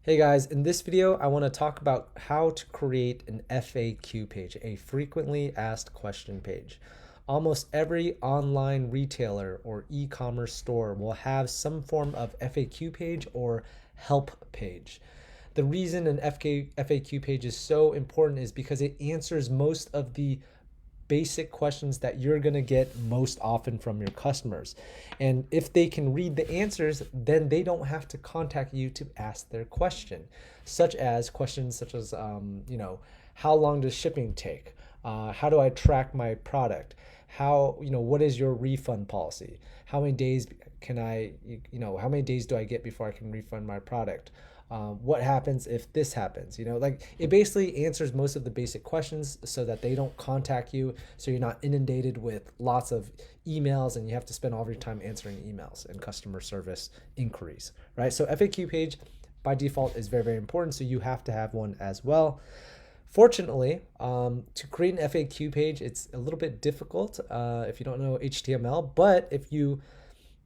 Hey guys, in this video, I want to talk about how to create an FAQ page, a frequently asked question page. Almost every online retailer or e-commerce store will have some form of FAQ page or help page. The reason an FAQ page is so important is because it answers most of the basic questions that you're going to get most often from your customers. And if they can read the answers, then they don't have to contact you to ask their question, such as questions such as, how long does shipping take? How do I track my product? What is your refund policy? How many days how many days do I get before I can refund my product? What happens if this happens? It basically answers most of the basic questions so that they don't contact you, so you're not inundated with lots of emails and you have to spend all of your time answering emails and customer service inquiries, right? So FAQ page by default is very, very important, so you have to have one as well. Fortunately, to create an FAQ page, it's a little bit difficult if you don't know HTML, but if you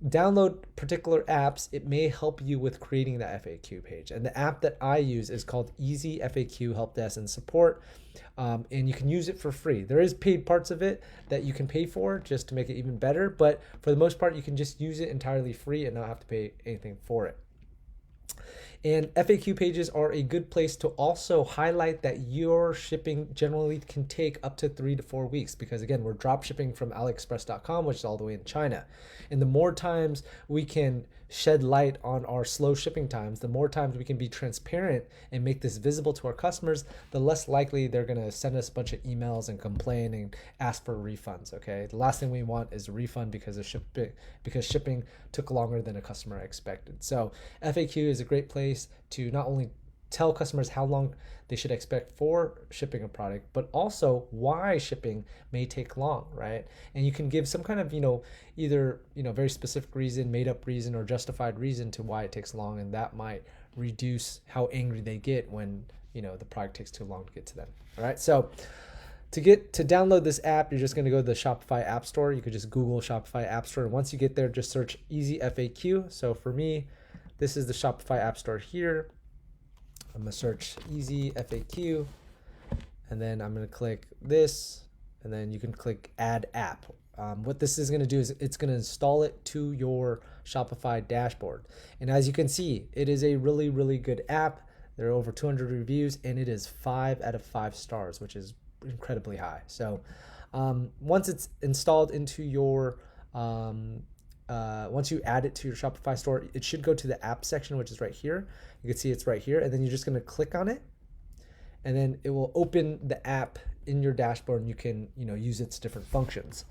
download particular apps, it may help you with creating the FAQ page. And the app that I use is called Easy FAQ Help Desk and Support. And you can use it for free. There is paid parts of it that you can pay for just to make it even better. But for the most part, you can just use it entirely free and not have to pay anything for it. And FAQ pages are a good place to also highlight that your shipping generally can take up to 3 to 4 weeks, because again, we're drop shipping from Aliexpress.com, which is all the way in China. And the more times we can shed light on our slow shipping times, the more times we can be transparent and make this visible to our customers, the less likely they're going to send us a bunch of emails and complain and ask for refunds. Okay, the last thing we want is a refund because shipping took longer than a customer expected. So FAQ is a great place to not only tell customers how long they should expect for shipping a product, but also why shipping may take long, right? And you can give some kind of, either, very specific reason, made up reason, or justified reason to why it takes long, and that might reduce how angry they get when, the product takes too long to get to them. All right, so to download this app, you're just going to go to the Shopify App Store. You could just Google Shopify App Store, and once you get there, just search Easy FAQ. So for me, this is the Shopify App Store here. I'm going to search Easy FAQ, and then I'm going to click this, and then you can click Add App. What this is going to do is it's going to install it to your Shopify dashboard. And as you can see, it is a really, really good app. There are over 200 reviews, and it is 5 out of 5 stars, which is incredibly high. So once it's installed into your once you add it to your Shopify store, it should go to the app section, which is right here. You can see it's right here, and then you're just going to click on it, and then it will open the app in your dashboard, and you can use its different functions.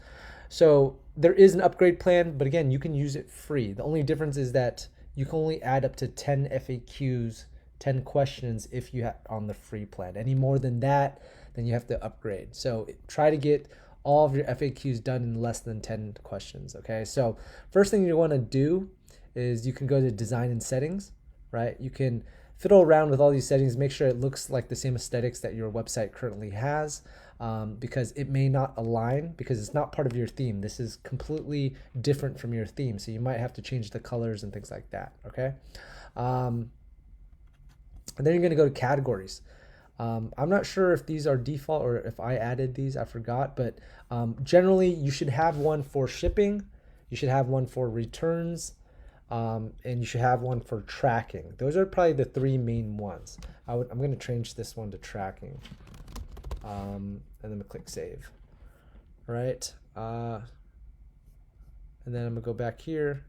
So there is an upgrade plan, but again, you can use it free. The only difference is that you can only add up to 10 FAQs, 10 questions if you have on the free plan. Any more than that, then you have to upgrade. So try to get all of your FAQs done in less than 10 questions. Okay, so first thing you want to do is you can go to design and settings, right? You can fiddle around with all these settings, make sure it looks like the same aesthetics that your website currently has, because it may not align because it's not part of your theme. This is completely different from your theme, so you might have to change the colors and things like that. Okay, and then you're going to go to categories. I'm not sure if these are default or if I added these, I forgot, but generally you should have one for shipping, you should have one for returns, and you should have one for tracking. Those are probably the 3 main ones. I'm going to change this one to tracking, and then I'm going to click save. All right, and then I'm going to go back here.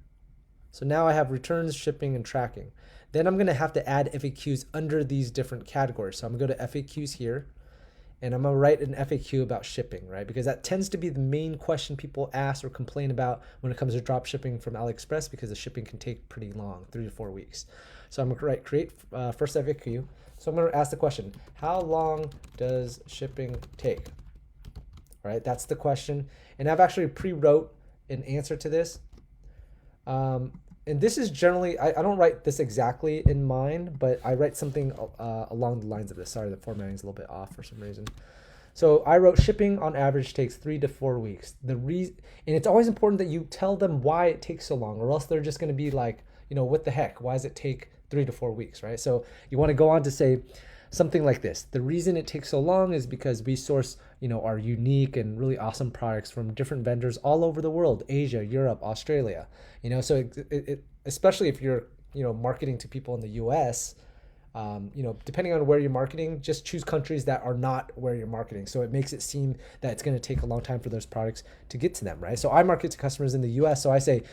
So now I have returns, shipping, and tracking. Then I'm going to have to add FAQs under these different categories. So I'm going to go to FAQs here, and I'm going to write an FAQ about shipping, right? Because that tends to be the main question people ask or complain about when it comes to drop shipping from AliExpress, because the shipping can take pretty long, 3 to 4 weeks. So I'm going to write create first FAQ. So I'm going to ask the question, how long does shipping take? All right, that's the question. And I've actually pre-wrote an answer to this. And this is generally, I don't write this exactly in mind, but I write something along the lines of this. Sorry, the formatting is a little bit off for some reason. So I wrote shipping on average takes 3 to 4 weeks. And it's always important that you tell them why it takes so long, or else they're just going to be like, what the heck? Why does it take 3 to 4 weeks, right? So you want to go on to say something like this: the reason it takes so long is because we source, our unique and really awesome products from different vendors all over the world, Asia, Europe, Australia. So especially if you're, marketing to people in the US, depending on where you're marketing, just choose countries that are not where you're marketing. So it makes it seem that it's going to take a long time for those products to get to them, right? So I market to customers in the US. So I say,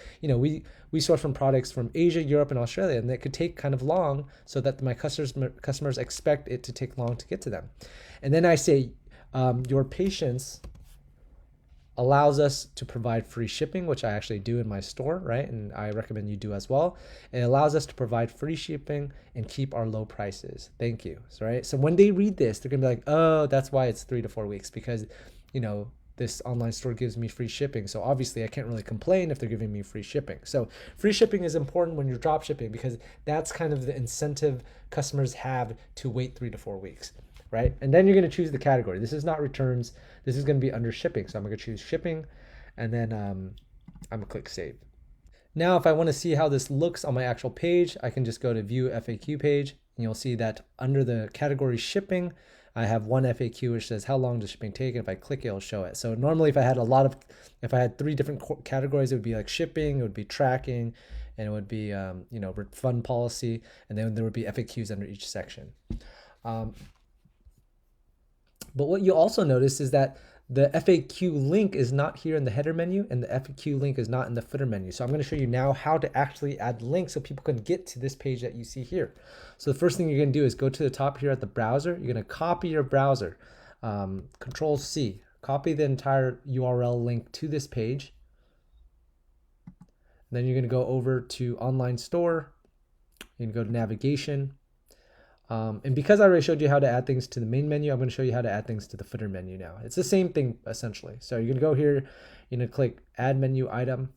we source from products from Asia, Europe, and Australia, and it could take kind of long so that my customers expect it to take long to get to them. And then I say, your patience allows us to provide free shipping, which I actually do in my store, right? And I recommend you do as well. It allows us to provide free shipping and keep our low prices. Thank you. Right? So when they read this, they're gonna be like, oh, that's why it's 3 to 4 weeks, because, this online store gives me free shipping. So obviously I can't really complain if they're giving me free shipping. So free shipping is important when you're drop shipping, because that's kind of the incentive customers have to wait 3 to 4 weeks. Right? And then you're going to choose the category. This is not returns. This is going to be under shipping. So I'm going to choose shipping, and then I'm going to click save. Now, if I want to see how this looks on my actual page, I can just go to view FAQ page, and you'll see that under the category shipping, I have one FAQ which says how long does shipping take, and if I click it, it'll show it. So normally if I had 3 different categories, it would be like shipping, it would be tracking, and it would be refund policy, and then there would be FAQs under each section. But what you also notice is that the FAQ link is not here in the header menu, and the FAQ link is not in the footer menu. So I'm going to show you now how to actually add links so people can get to this page that you see here. So the first thing you're going to do is go to the top here at the browser. You're going to copy your browser, Control C, copy the entire URL link to this page. And then you're going to go over to online store. You're going to go to navigation. And because I already showed you how to add things to the main menu, I'm going to show you how to add things to the footer menu now. It's the same thing essentially. So you're going to go here, you're going to click add menu item,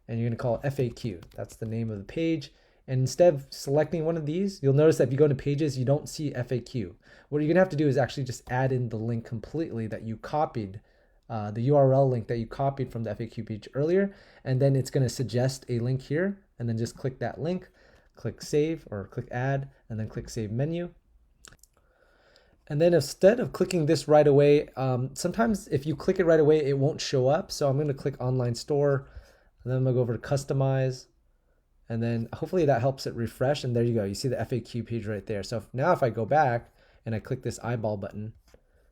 and you're going to call it FAQ. That's the name of the page. And instead of selecting one of these, you'll notice that if you go to pages, you don't see FAQ. What you're going to have to do is actually just add in the link completely that you copied, the URL link that you copied from the FAQ page earlier. And then it's going to suggest a link here, and then just click that link. Click save or click add, and then click save menu. And then instead of clicking this right away, sometimes if you click it right away, it won't show up. So I'm going to click online store, and then I'm going to go over to customize, and then hopefully that helps it refresh. And there you go. You see the FAQ page right there. So now if I go back and I click this eyeball button,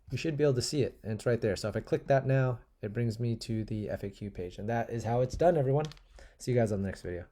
you should be able to see it, and it's right there. So if I click that now, it brings me to the FAQ page, and that is how it's done, everyone. See you guys on the next video.